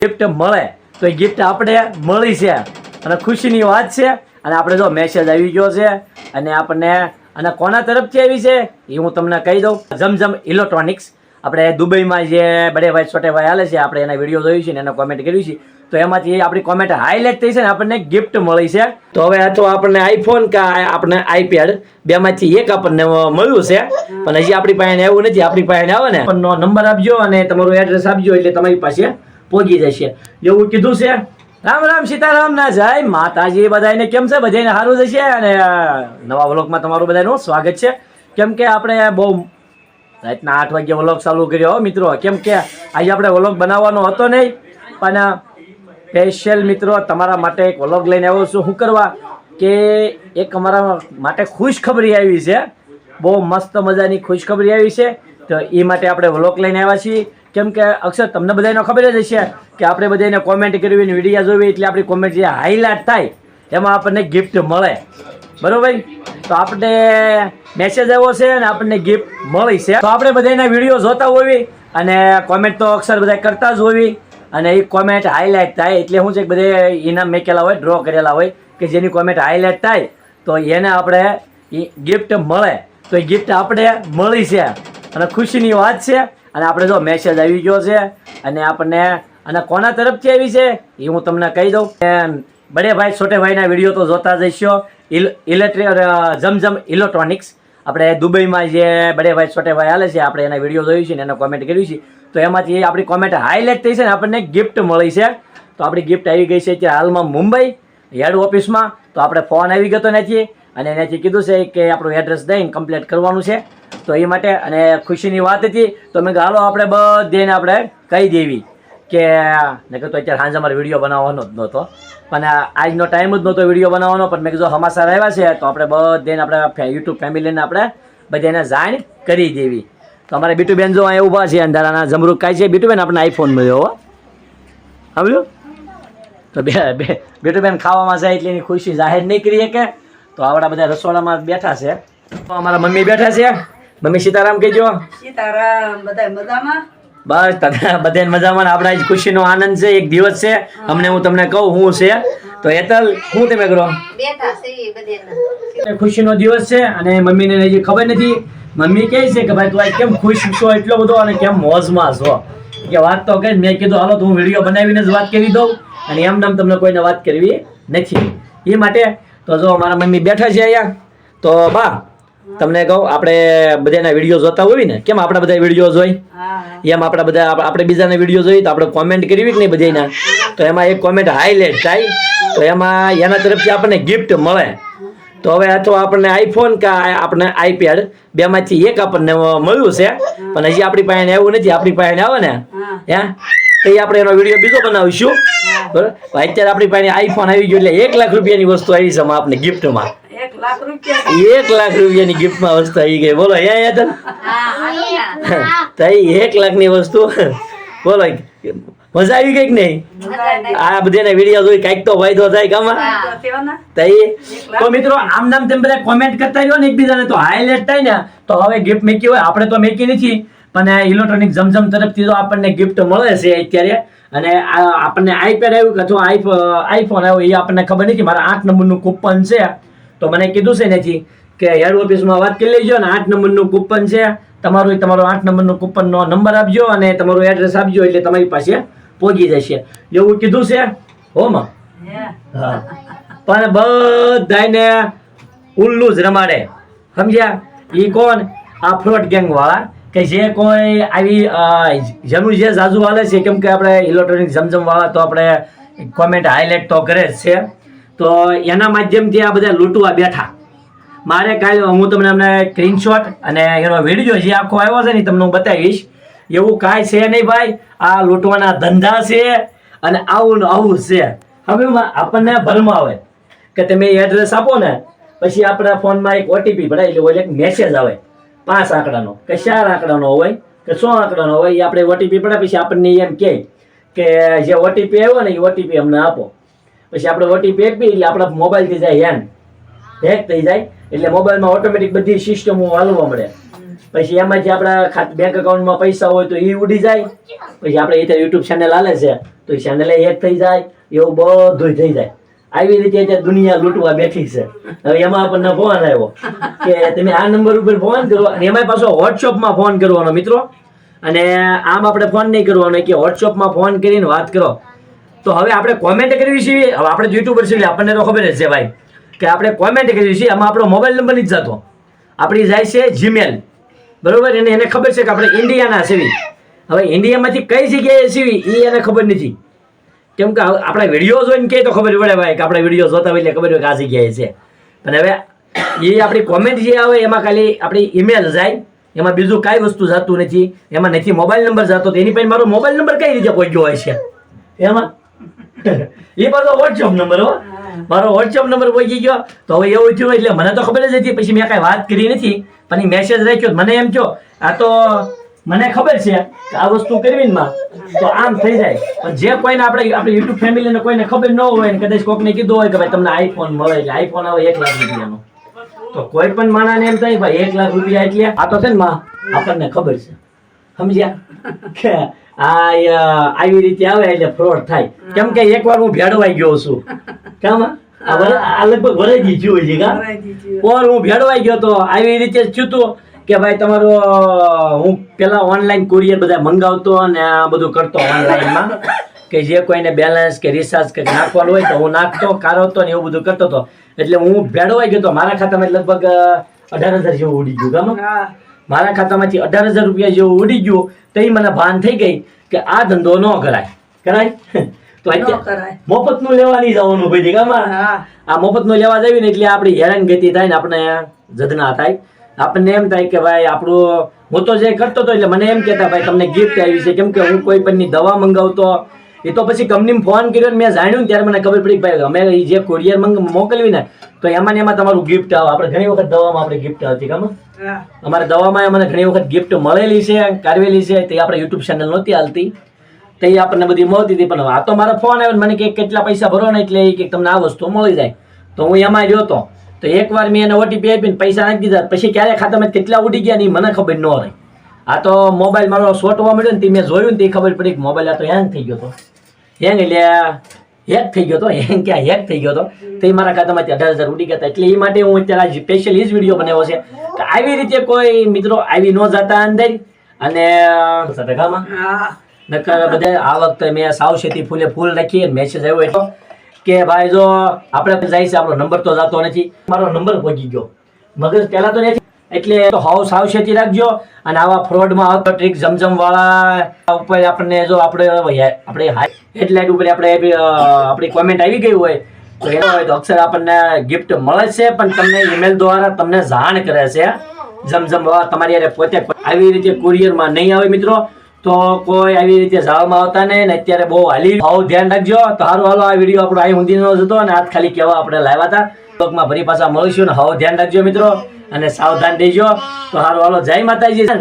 Gift મળે તો એ gift આપણે મળી છે અને ખુશીની વાત છે. અને આપણે જો મેસેજ આવી ગયો છે અને આપણને અને કોના તરફથી આવી છે એ હું તમને કહી દઉં. જમજમ ઇલેક્ટ્રોનિક્સ આપણે દુબઈમાં જે બડેભાઈ છોટેભાઈ હાલે છે, આપણે એના વિડીયો જોયું છે ને એને કોમેન્ટ કર્યું છે, તો એમાંથી આપણી કોમેન્ટ હાઇલાઇટ થઈ છે ને આપણને ગિફ્ટ મળી છે. તો હવે તો આપણને આઈફોન કે આપણે આઈપેડ બેમાંથી એક આપણને મળ્યું છે, પણ હજી આપણી પાસે એવું નથી. આપણી પાસે આવે ને નંબર આપજો અને તમારું એડ્રેસ આપજો એટલે તમારી પાસે પહોંચી જશે એવું કીધું છે. રામ રામ સીતારામ ના જય માતાજી. બધાને કેમ છે? બધાને સારું જશે. અને નવા વ્લોગમાં તમારું બધાનું સ્વાગત છે. કેમ કે આપણે બહુ રાતના 8 વાગ્યે વ્લોગ ચાલુ કર્યો મિત્રો. કેમ કે આજે આપણે વ્લોગ બનાવવાનો હતો નહીં, પણ સ્પેશિયલ મિત્રો તમારા માટે એક વ્લોગ લઈને આવ્યો છું. શું કરવા કે એક અમારા માટે ખુશખબરી આવી છે, બહુ મસ્ત મજાની ખુશખબરી આવી છે. તો એ માટે આપણે વ્લોગ લઈને આવ્યા છીએ. કેમ કે અક્ષર તમને બધાને ખબર જ હશે કે આપણે બધાને કોમેન્ટ કરવી ને વિડીયો જોવી એટલે આપણી કોમેન્ટ જે હાઇલાઇટ થાય એમાં આપણને ગિફ્ટ મળે, બરોબર? તો આપણે મેસેજ આવ્યો છે અને આપણને ગિફ્ટ મળી છે. તો આપણે બધાના વિડીયો જોતા હોવી અને કોમેન્ટ તો અક્ષર બધા કરતા જ હોવી અને એ કોમેન્ટ હાઇલાઇટ થાય એટલે શું છે કે બધે ઇનામ મેકેલા હોય, ડ્રો કરેલા હોય કે જેની કોમેન્ટ હાઇલાઇટ થાય તો એને આપણે ગિફ્ટ મળે. તો એ ગિફ્ટ આપણે મળી છે અને ખુશીની વાત છે. અને આપણે જો મેસેજ આવી ગયો છે અને આપણને અને કોના તરફથી આવી છે એ હું તમને કહી દઉં. બડેભાઈ છોટેભાઈના વિડીયો તો જોતા જઈશો. જમજમ ઇલેક્ટ્રોનિક્સ આપણે દુબઈમાં જે બડેભાઈ છોટેભાઈ હાલે છે, આપણે એના વિડીયો જોયું છે ને એને કોમેન્ટ કર્યું છે, તો એમાંથી આપણી કોમેન્ટ હાઇલાઇટ થઈ છે ને આપણને ગિફ્ટ મળી છે. તો આપણી ગિફ્ટ આવી ગઈ છે અત્યારે હાલમાં મુંબઈ હેડ ઓફિસમાં. તો આપણે ફોન આવી ગયો નથી અને એનાથી કીધું છે કે આપણું એડ્રેસ દઈને કમ્પ્લીટ કરવાનું છે. તો એ માટે અને ખુશીની વાત હતી તો મેં હાલો આપણે બધાને આપણે કહી દેવી કે નકર તો અત્યારે સાંજે અમારે વિડીયો બનાવવાનો જ નહોતો, પણ આજનો ટાઈમ જ નહોતો વિડીયો બનાવવાનો. પણ મેં કીધું સમાચાર આવ્યા છે તો આપણે બધાને આપણે યુટ્યુબ ફેમિલીને આપણે બધાને જાણ કરી દેવી. તો અમારે બીટુબેન જો અહીંયા ઊભા છે અંધારાના જમરૂક કાંઈ છે. બીટુબેન આપણે આઈફોન મળ્યો હો, સાંભળ્યું? તો બીટુબેન ખાવામાં જાય એટલે એની ખુશી જાહેર નહીં કરી શકે. તો આવડા બધા રસોડામાં બેઠા છે. તો અમારા મમ્મી બેઠા છે. મમ્મી સીતારામ કહેજો. સીતારામ. બધા મજામાં? બસ બધાને મજામાં. આપણા જ ખુશીનો આનંદ છે, એક દિવસ છે. અમને હું તમને કહું હું છે તો હેતલ શું તમે કરો? બેઠા છે બધાને. ખુશીનો દિવસ છે અને મમ્મીને હજી ખબર નથી. મમ્મી કહે છે કે ભાઈ તું આજ કેમ ખુશ છો એટલો બધો અને કેમ મોજમાં છો? કે વાત તો કહે. મેં કીધું હાલો તો હું વિડીયો બનાવીને જ વાત કરી દઉં અને એમ નામ તમને કોઈને વાત કરવી નથી. એ માટે તો જો મારા મમ્મી બેઠા છે અહીંયા. તો બા તમને કહું આપણે બધાના વિડીયો જોતા હોય ને, કેમ આપણા બધા વિડીયો જોઈ એમ આપણા બધા આપણે બીજાના વિડીયો જોઈએ તો આપણે કોમેન્ટ કરવી કે નહીં બધાના, તો એમાં એક કોમેન્ટ હાઇલાઇટ થાય તો એમાં એના તરફથી આપણને ગિફ્ટ મળે. તો હવે અથવા આપણને આઈફોન કે આપણે આઈપેડ બેમાંથી એક આપણને મળ્યું છે, પણ હજી આપણી પાસે એવું નથી. આપણી પાસે આવે ને તો એ આપણે એનો વિડીયો બીજો બનાવીશું, બરાબર? અત્યારે આપણી પાસે આઈફોન આવી ગયો એટલે 1 લાખ રૂપિયાની વસ્તુ આવી છે આપણે ગિફ્ટમાં. 1 લાખ રૂપિયા? 1 લાખ રૂપિયાની ગિફ્ટમાં વસ્તુ આવી ગઈ. બોલો અહીંયા તો 1 લાખની વસ્તુ. બોલો મજા આવી ગઈ કે નહીં? આ બધાના વિડીયો જોઈ કઈક તો ફાયદો થાય કામાં. તો મિત્રો આમ નામ તેમ બધા કોમેન્ટ કરતા રહ્યો ને એકબીજાને તો હાઇલાઇટ થાય ને તો હવે ગિફ્ટ મેકી હોય. આપણે તો મેકી નથી, પણ ઇલેક્ટ્રોનિક જમજમ તરફથી તો આપણને ગિફ્ટ મળે છે અત્યારે. અને આપણને આઈપેડ આવ્યું કે અથવા આઈફોન આવ્યો એ આપણને ખબર નથી. મારા 8 નંબરનું કૂપન છે તો મને કીધું છે નથી કે હેડ ઓફિસમાં વાત કરી લેજો ને 8 નંબરનું કૂપન છે તમારો 8 નંબરનું કૂપનનો નંબર આપજો અને તમારું એડ્રેસ આપજો એટલે તમારી પાસે પહોંચી જશે એવું કીધું છે હોમાં. હા, પણ બધાને ઉલ્લુ જ રમાડે, સમજ્યા? એ કોણ? આ ફ્રોડ ગેંગ વાળા કે જે કોઈ આવી જેનું જે જાજુ હાલે છે. કેમ કે આપણે ઇલેક્ટ્રોનિક જમજમ વાળા તો આપણે કોમેન્ટ હાઇલાઇટ તો કરે જ છે, તો એના માધ્યમથી આ બધા લૂંટવા બેઠા. મારે કાલે હું તમને અમને સ્ક્રીનશોટ અને એનો વિડીયો જે આખો આવ્યો છે ને તમને હું બતાવીશ. એવું કાંઈ છે નહીં ભાઈ, આ લૂંટવાના ધંધા છે અને આવું ને આવું છે. હવે આપણને ભરમા આવે કે તમે એડ્રેસ આપો ને પછી આપણા ફોનમાં એક ઓટીપી ભરાય એટલે એક મેસેજ આવે 5 આંકડાનો કે 4 આંકડાનો હોય કે 100 આંકડાનો હોય. એ આપણે ઓટીપી પડે પછી આપણને એમ કહે કે જે ઓટીપી આવ્યો ને એ ઓટીપી અમને આપો. પછી આપણે ઓટીપી આપી એટલે આપણા મોબાઈલથી જાય હેક થઈ જાય એટલે મોબાઈલમાં ઓટોમેટિક બધી સિસ્ટમો હાલવા મળે. પછી એમાંથી આપણા બેંક એકાઉન્ટમાં પૈસા હોય તો એ ઉડી જાય, પછી આપણે એ યુટ્યુબ ચેનલ હાલે છે તો એ ચેનલ હેક થઈ જાય, એવું બધું થઈ જાય. આવી રીતે અત્યારે દુનિયા લૂંટવા બેઠી છે. હવે એમાં આપણને ફોન આવ્યો કે તમે આ નંબર ઉપર ફોન કરો, અને એમાં પાછો વોટ્સઅપમાં ફોન કરવાનો મિત્રો, અને આમ આપણે ફોન નહીં કરવાનો કે વોટ્સઅપમાં ફોન કરીને વાત કરો. તો હવે આપણે કોમેન્ટ કરવી છે, હવે આપણે યુટ્યુબર છીએ આપણને તો ખબર જ છે ભાઈ કે આપણે કોમેન્ટ કરવી છે, આમાં આપણો મોબાઈલ નંબર નથી જતો, આપણી જાય છે જીમેલ, બરોબર. એને ખબર છે કે આપણે ઇન્ડિયાના છીએ. હવે ઇન્ડિયામાંથી કઈ જગ્યાએ છીએ એ એને ખબર નથી, કેમ કે આપણા વિડીયો જોઈને કે તો ખબર પડે ભાઈ કે આપણે વિડીયો જોતા હોય એટલે ખબર હોય કે આ જગ્યાએ છે. પણ હવે એ આપણી કોમેન્ટ જે આવે એમાં ખાલી આપણી ઈમેલ જાય, એમાં બીજું કાંઈ વસ્તુ જતું નથી, એમાં નથી મોબાઈલ નંબર જતો. તો એની પાસે મારો મોબાઈલ નંબર કઈ રીતે પહોંચ્યો હોય છે એમાં? એ પાછો વોટ્સઅપ નંબર હો, મારો વોટ્સઅપ નંબર પહોંચી ગયો. તો હવે એવું થયું એટલે મને તો ખબર જ હતી, પછી મેં કાંઈ વાત કરી નથી, પણ એ મેસેજ રાખ્યો. મને એમ થયો આ તો મને ખબર છે કે આ વસ્તુ કરવી ને માં તો આમ થઈ જાય. પણ જે કોઈને આપણે યુટ્યુબ ફેમિલીને કોઈને ખબર ન હોય ને કદાચ કોકને કીધું હોય કે ભાઈ તમને આઈફોન મળે, એટલે આઈફોન આવે 1 લાખ રૂપિયાનો, તો કોઈ પણ માણસને એમ થાય ભાઈ 1 લાખ રૂપિયા એટલે આ તો છે ને માં આપણને ખબર છે, સમજ્યા કે આ આવી રીતે આવે એટલે ફ્રોડ થાય. કેમ કે એકવાર હું ભેળવાઈ ગયો છું, કામ આ લગભગ વરાઈ ગયું છે કા, ઓર હું ભેળવાઈ ગયો તો આવી રીતે થયું હતું કે ભાઈ તમારું હું પેલા ઓનલાઈન કુરિયર બધા મંગાવતો અને આ બધું કરતો ઓનલાઈનમાં, કે જે કોઈને બેલેન્સ કે રિચાર્જ કે નાખવાનું હોય તો હું નાખતો, કાઢતો ને એવું બધું કરતો હતો. એટલે હું ભેળવાઈ ગયો તો મારા ખાતામાં લગભગ 18,000 જેવું ઉડી ગયું. ગામ મારા ખાતામાંથી 18,000 રૂપિયા જેવું ઉડી ગયું. તો એ મને ભાન થઈ ગઈ કે આ ધંધો ન કરાય. તો અત્યારે મફતનું લેવા નહીં જવાનું ભાઈ ગામમાં, આ મફતનું લેવા જઈએ ને એટલે આપણી હેરાનગતિ થાય ને આપણે જદના થાય. આપણને એમ થાય કે ભાઈ આપણું, હું તો જે કરતો હતો એટલે મને એમ કહેતા ભાઈ તમને ગિફ્ટ આવી છે, કેમ કે હું કોઈ પણની દવા મંગાવતો. એ તો પછી કંપનીમાં ફોન કર્યો મેં જાણ્યું ત્યારે મને ખબર પડી ભાઈ અમે જે કુરિયર મોકલવી ને તો એમાં ને એમાં તમારું ગિફ્ટ આવે. આપણે ઘણી વખત દવામાં આપણે ગિફ્ટ હતી કામ, અમારે દવામાં મને ઘણી વખત ગિફ્ટ મળેલી છે, કાઢવેલી છે. તે આપણે યુટ્યુબ ચેનલ નહોતી હાલતી, તો એ આપણને બધી મળતી હતી. પણ આ તો મારો ફોન આવ્યો મને કે કેટલા પૈસા ભરો ને એટલે કે તમને આ વસ્તુ મળી જાય. તો હું એમાં રહ્યો હતો. તો એકવાર મેં એને ઓટીપી આપીને પૈસા નાખી દીધા, પછી ક્યારે ખાતામાં કેટલા ઉડી ગયા ને મને ખબર ન રહી. આ તો મોબાઈલ મારો શોટવા મળ્યો ને તે મેં જોયું ને તે ખબર પડી કે મોબાઈલ આ તો હેંગ થઈ ગયો હતો. હેંગ એટલે હેક થઈ ગયો હતો, હેંગ ક્યાં હેક થઈ ગયો હતો. તો એ મારા ખાતામાંથી 18,000 ઉડી ગયા હતા. એટલે એ માટે હું અત્યારે સ્પેશિયલ એ જ વિડીયો બનાવ્યો છે કે આવી રીતે કોઈ મિત્રો આવી ન જતા અંદર. અને ટકામાં નકર બધા આ વખતે મેં સાવચેતી ફૂલ રાખી મેસેજ આવ્યો એટલો કે ભાઈ જો આપણે જાય છે આપણો નંબર તો જતો નથી. મારો નંબર પહોંચી ગયો, મગજ પહેલા તો નથી, એટલે તો હાવ સાવચેતી રાખજો. અને આવા ફ્રોડમાં આવતો ટ્રીક જમજમ વાળા ઉપર આપણને જો આપણે હેડલાઇટ ઉપર આપણી કોમેન્ટ આવી ગઈ હોય તો એનો હોય તો અક્ષર આપણને ગિફ્ટ મળે છે, પણ તમને ઈમેલ દ્વારા તમને જાણ કરે છે જમજમ વાળા. તમારી યારે પોતે આવી રીતે કુરિયરમાં નહીં આવે મિત્રો, તો કોઈ આવી રીતે જાળમાં આવતા નહીં. ને અત્યારે બહુ હાલી આવું ધ્યાન રાખજો. તો સારું હાલો, આ વિડીયો આપણો અહીં ઊંધીનો જ હતો અને આજ ખાલી કહેવા આપણે લાવ્યા હતા. બ્લોગમાં ફરી પાછા મળીશું ને હાવ ધ્યાન રાખજો મિત્રો અને સાવધાન રહેજો. તો સારું હાલો, જય માતાજી.